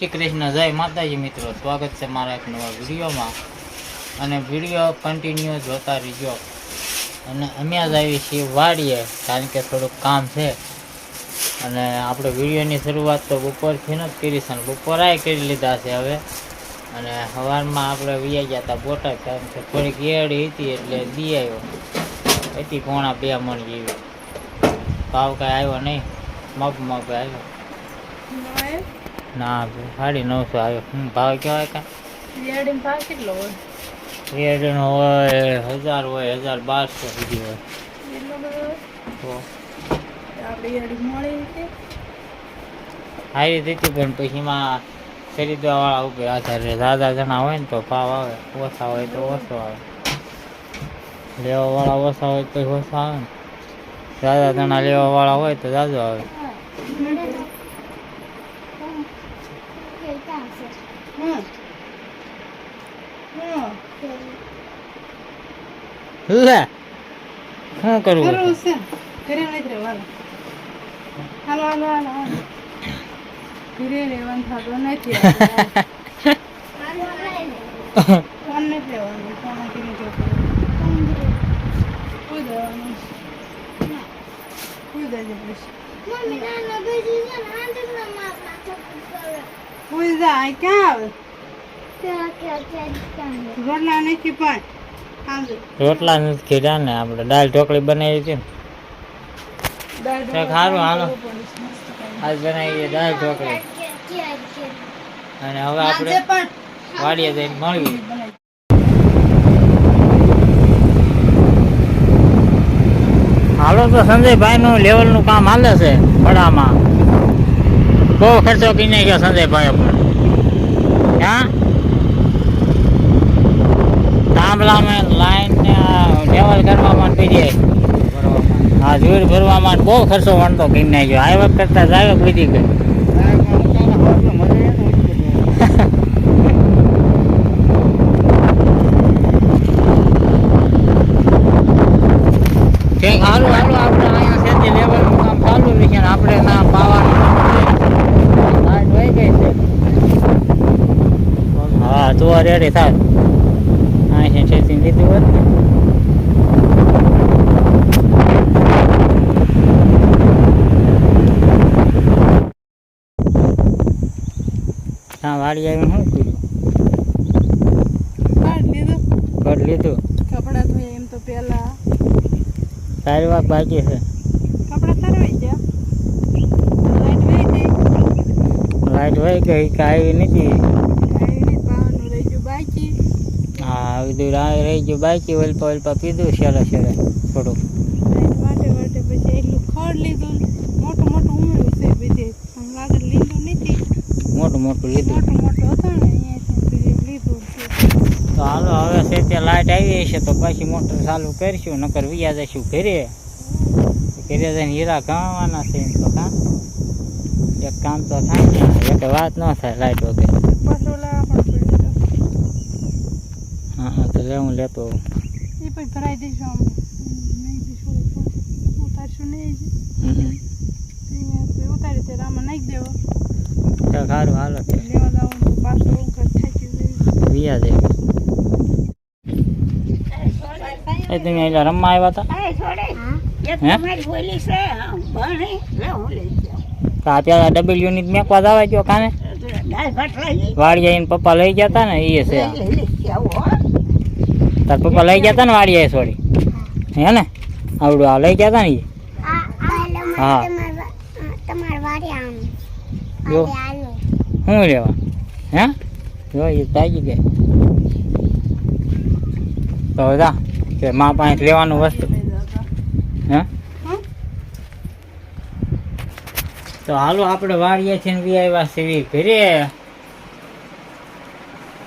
શ્રી કૃષ્ણ, જય માતાજી મિત્રો, સ્વાગત છે મારા એક નવા વિડીયોમાં. અને વિડીયો કન્ટિન્યુ જોતા રહીજો. અને અમે જ આવી છીએ વાડીએ, કારણ કે થોડુંક કામ છે. અને આપણે વિડીયોની શરૂઆત તો બપોરથી નથી કરી છે, બપોરાય કરી લીધા છે હવે. અને સવારમાં આપણે વ્યાઈ ગયા હતા બોટાદ, કારણ કે થોડીક એડી હતી એટલે દી આવ્યો હતી, 1.5 મણ જેવી. ભાવ કાંઈ આવ્યો નહીં, મગ આવ્યો ના, 950 આવ્યો. ભાવ કહેવાય કાંઈ ભાવ કેટલો હોય? રેડનો હોય 1000 હોય, 1200 સુધી હોય. તો સારી રીતે પણ પછી એમાં ખરીદવાવાળા ઉપર આધાર રહે. દાદા જણા હોય ને તો ભાવ આવે, ઓછા હોય તો ઓછો આવે. લેવાવાળા ઓછા હોય તો ઓછા આવે ને, દાદા જણા લેવાવાળા હોય તો દાદો આવે. લે શું કરવું રોટલા નથી ખીરા ને, આપણે દાળ ઢોકળી બનાવી હતી ને. સારું, હાલો આજ બનાવીએ દાળ ઢોકળી. અને હવે આપણે વાડીએ જઈને મળીએ. હાલો તો સંજયભાઈ નું લેવલ નું કામ હાલે છે પડામાં. બહુ ખર્ચો કરી નાખ્યો સંજયભાઈ પણ. ક્યાં થાંભલામાં લાઈન લેવલ કરવામાં બીજે હા જોર ભરવામાં બહુ ખર્ચો વણતો કરી નાખ્યો. આ વખત કરતા જાય બધી ગઈ. સારું હાલો, આપણે અહીંયા સેતી લેવલનું કામ ચાલુ રહી છે ને આપણે ના પાવાનું લાઈટ વહી ગઈ છે. હા તો રેડી થાય. અહીં સેટિંગ લીધું હોત ને. હા વાડી આવીને શું કર્યું? કર લીધું. કપડા ધોયા એમ તો પેલા સારી વાત બાકી છે. કપડા તરવાઈ ગયા. લાઈટ વહી ગઈ કે આવી નથી. પાવાનું રહી ગયું બાકી. હા બધું રહી ગયું બાકી. ઓલપા પીધું શેરે થોડુંક. માટે પછી એટલું ખડ લીધું, મોટું ઉમેર્યું છે બધે. આગળ લીધું નથી, મોટું લીધું. મોટું હતો ને અહીંયા લીધું છે. તો હાલો હવે છે તે લાઈટ આવી હશે તો પછી મોટર ચાલુ કરીશું, નકર વ્યા જઈશું ઘરે જઈને હીરા ગણવાના છે. એમ તો કામ એક કામ તો થાય ને, એક વાત ન થાય લાઈટ વગર. હા તો હું લેતો એ પછી ભરાઈ દઈશું. આમ નહીં દઈશું, ઉતારશું નહીં. ઉતારી તે રામાં નાખી દેવો. સારું હાલો લેવા જવાનું પાછું થાકી વ્યા જાય. તમે એટલે રમવા આવ્યા હતા? પેલા ડબલ્યુ ની મેકવા જવા ગયો કાને વાડી આવીને પપ્પા લઈ ગયા હતા ને. એ છે તાર પપ્પા લઈ ગયા હતા ને વાડી આવી છોડી હે ને, આવડું આ લઈ ગયા હતા ને. હા જો શું લેવા હે જો એ ભાગી ગયા. તો બધા કે મા પાસે લેવાનું વસ્તુ હે. તો હાલો આપણે વાડીએ છે ને વી આવ્યા છે ઘરે,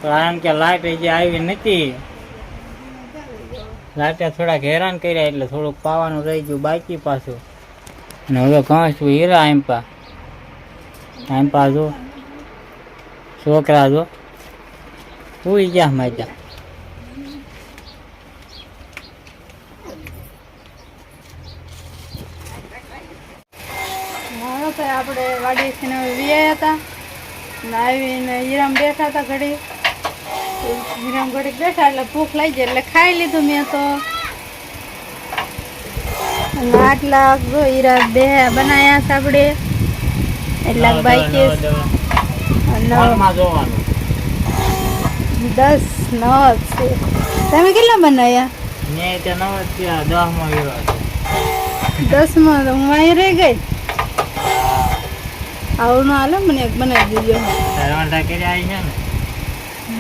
કારણ કે લાઈટ જે આવી નથી. લાઈટે થોડાક હેરાન કર્યા એટલે થોડુંક પાવાનું રહી ગયું બાકી પાછું. અને હવે ઘાસ હીરા આમ જો છોકરા જો પૂરી ગયા માજા. આપણે વાડી છે ને વ્યાયા હતા આવીને હીરામ બેઠા હતા ઘડી, હીરામ ઘડી બેઠા એટલે ભૂખ લાગી જાય એટલે ખાઈ લીધું મેં તો. અને આટલા જો હીરા બે બનાયા છે આપણે, એટલા બાકી 10 9 છે. તમે કેટલા બનાયા? મેં તે 9 થયા, 10 માં હીરો છે. 10 માં તો હું અહીં રહી ગઈ. આવું ના હાલે, મને એક બનાવી દીજો. રવાંડા કર્યા આવી છે ને?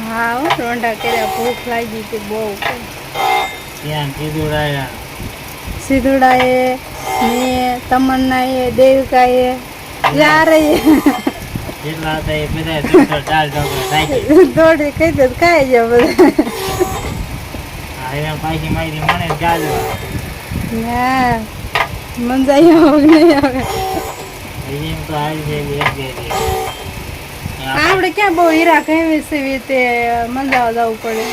હા હો, રોંઢા કર્યા, ભૂખ લાગી હતી બહુ. ત્યાં કીધું સીધુડાએ મેં તમન્નાએ દેવિકાએ યારે જેટલા હતા એ બધા ચાર ઢોકળા રાખી દોડી કહી દે ખાઈ જાય બધા. હા પાછી મારી મને ચાલુ ના મજા આવે નહીં આવે. એમ તો આવી છે એક બે આપણે ક્યાં બહુ હીરા કહેવી છે તે મજા જવું પડે.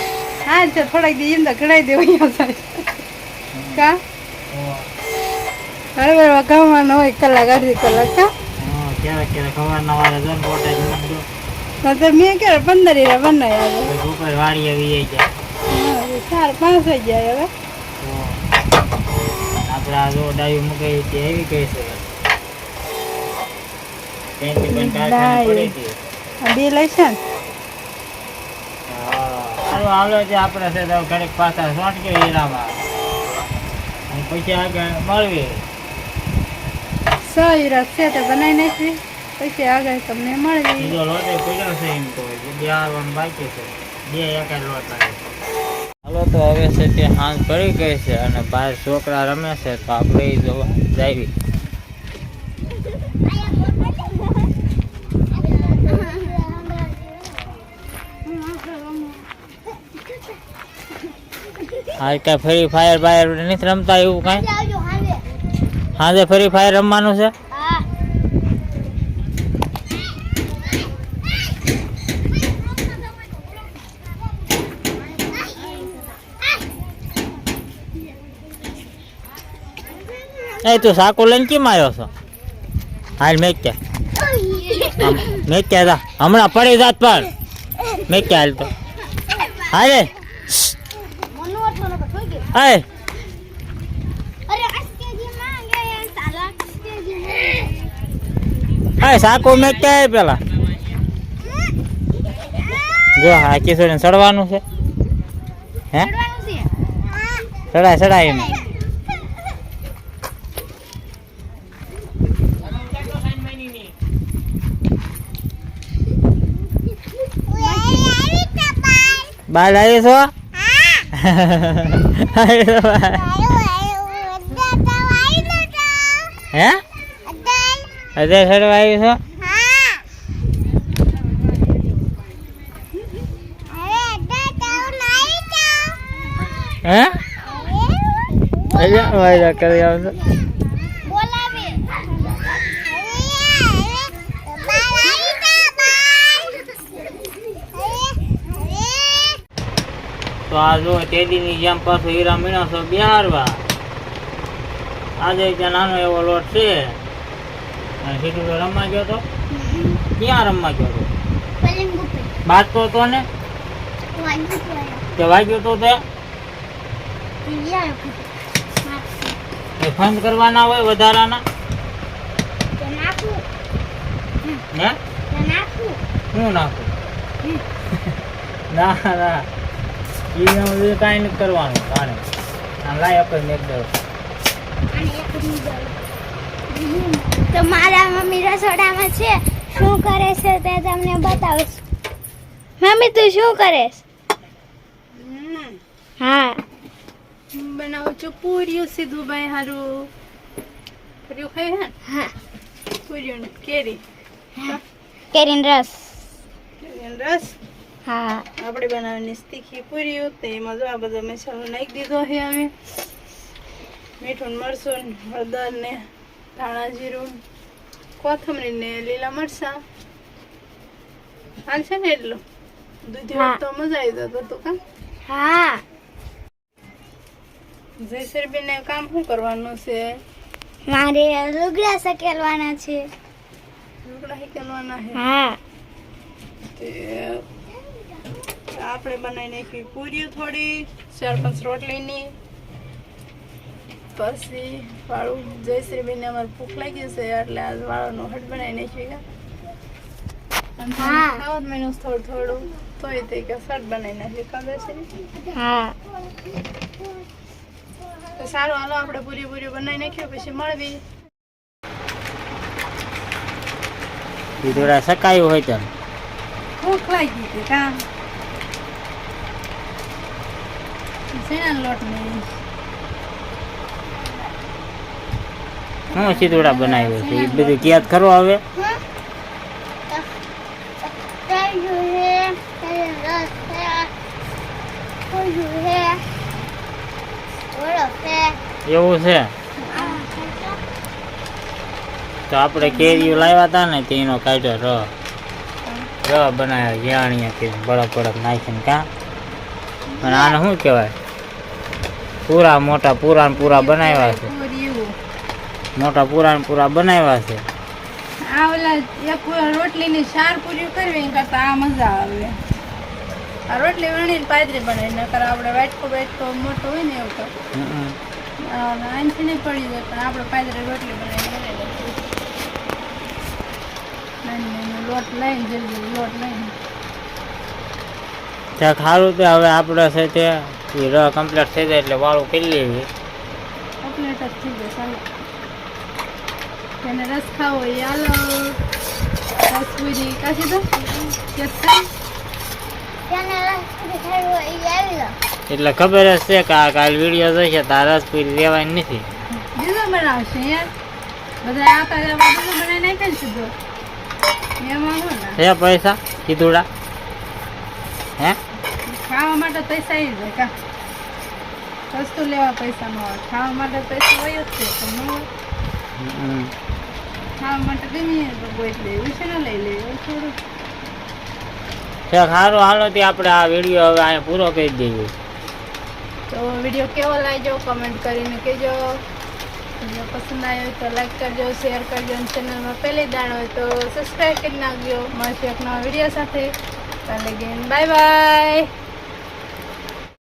હા છે થોડાક દી એમ તો કઢાઈ દેવું કા બરાબર ગામમાં હોય કલાક અડધી કલાક કા ક્યારેક ક્યારેક ખવારના વાળા જો તો મેં ક્યારે 15 હીરા બનાવ્યા ઉપર વાળી આવી જાય 4 5 થઈ જાય હવે. આપણે આ જો ડાયું મૂકી છે એવી કહે છે બે લઈશ ને હાલો છે આપણે છે તો ઘડીક પાછા સોંટકે હીરામાં અને પછી આગળ મળવી 100 હીરા છે તે બનાવી નાખવી પછી આગળ તમને મળવી. બીજો લોટ પડ્યો છે એમ તો બે આવવાનું બાકી છે, બે એક લોટ લાગે. હાલો તો હવે છે તે સાંજ પડી ગઈ છે અને બહાર છોકરા રમે છે તો આપણે જોવા જાવી. આજ કઈ ફ્રી ફાયર બાયર નથી રમતા એવું કઈ? હાજે ફ્રી ફાયર રમવાનું છે? એ તું સાકો લઈને કેમ આવ્યો છો? હાલ મેં ક્યાં હમણાં પડી જાત પર મેં ક્યાં હાલ તો હાલે હાય હાય સાકો મેં ક્યાં પેલા જો હા કિશોર ચડવાનું છે. હે ચડાય એમ બાલ આવી છો? હે અજય ચડવા આવી છો? હે કરી આવજો. તો આ જો તેદીની જેમ પાછો હીરા મીણા છો બિહારવા. આજે ત્યાં નાનો એવો લોટ છે અને સીધું રમવા ગયો તો. ક્યાં રમવા ગયો તો? બાજતો તો ને તે વાગ્યો તો તે ફંડ કરવાના હોય વધારાના ને શું નાખું? ના ના કાંઈ નથી કરવાનું. લાય આપણે એક દો તો મારા મમ્મી રસોડામાં છે, શું કરે છે તે તમને બતાવું છું. મમ્મી તું શું કરે છે? હા બનાવું છું પૂરીયું સીધું ભાઈ હારું. પૂરીયું ખાઈ હે? હા પૂરીયું કેરી કેરીનો રસ. રસ હા આપણે બનાવવાની તીખી પૂરીયું. તો એમાં જો આ બધો મસાલો નાખી દીધો છે અમે. મીઠું મરચું હળદર ને ધાણા જીરું કોથમરી ને લીલા મરચાં હાલ છે ને એટલું દૂધી હા. તો મજા આવી જતો તો કા. હા જયસરબેન કામ શું કરવાનું છે? મારે લુગડા સકેલવાના છે. લુગડા હિકલવાના છે. હા તે આપણે બનાવી નાખી પૂરીઓ થોડી 4-5 રોટલીની. પછી વાળું જયશ્રીબેનને અમારે ભૂખ લાગી છે એટલે આજ વાળાનું હટ બનાવી નાખી ગયા. અને ખાવા મહિનો થોડું તોય તે કે સટ બનાવી નાખી ખબર છે. હા તો સારું હાલો આપણે પૂરી બનાવી નાખ્યો પછી મળવી. થોડા સકાયું હોય તો ભૂખ લાગી હતી કામ શેના લોટ નહીં હું સીધોડા બનાવ્યો છે એ બધું ક્યાદ કરો હવે. એવું છે તો આપણે કેરીઓ લાવ્યા હતા ને તેનો કાઢ્યો રહ બનાવ્યો જ્યાણીયા કે બળદ નાખીને કા. અને આને શું કહેવાય પૂરા મોટા પૂરા બનાવ્યા છે. મોટા પૂરા બનાવ્યા છે. આ ઓલા એક રોટલીની 4 પૂરીઓ કરવી એના કરતા આ મજા આવે. આ રોટલી વણીને પાતરી બનાવી નકર આપણે વાટકો મોટો હોય ને એવું તો આનથી નહીં પડી જાય પણ આપણે પાતરી રોટલી બનાવી લોટ લઈને જલ્દી લોટ લઈને ત્યાં ખારું તે હવે આપણે છે તે ર કમ્પ્લીટ થઈ જાય એટલે વાળું કરી લેવી. કમ્પ્લીટ જ થઈ જાય ચાલો. એને રસ ખાવો એ હાલો રસ પૂરી કાશી દો એટલે ખબર જ છે કે આ કાલ વિડીયો જોઈશે તો આ રસપુરી રહેવાની નથી. બીજું બનાવશે યાર બધા આવતા બીજું બનાવી નાખે ને સીધો એમાં શું ને છે પૈસા કીધુડા હે ખાવા માટે પૈસા આવી જાય કા વસ્તુ લેવા પૈસા ન હોય ખાવા માટે પૈસા હોય જ છે પણ ન હોય. ખાવા માટે ગમે તો કોઈ લેવું છે ને લઈ લેવું થોડું. સારું હાલો તે આપણે આ વિડીયો હવે અહીંયા પૂરો કરી દઈએ. તો વિડીયો કેવો લાગ્યો કમેન્ટ કરીને કહેજો. વિડીયો પસંદ આવ્યો તો લાઈક કરજો શેર કરજો અને ચેનલમાં પહેલી દાણ હોય તો સબસ્ક્રાઈબ કરી નાખજો. મળશે એક નવા વિડીયો સાથે. Bye bye.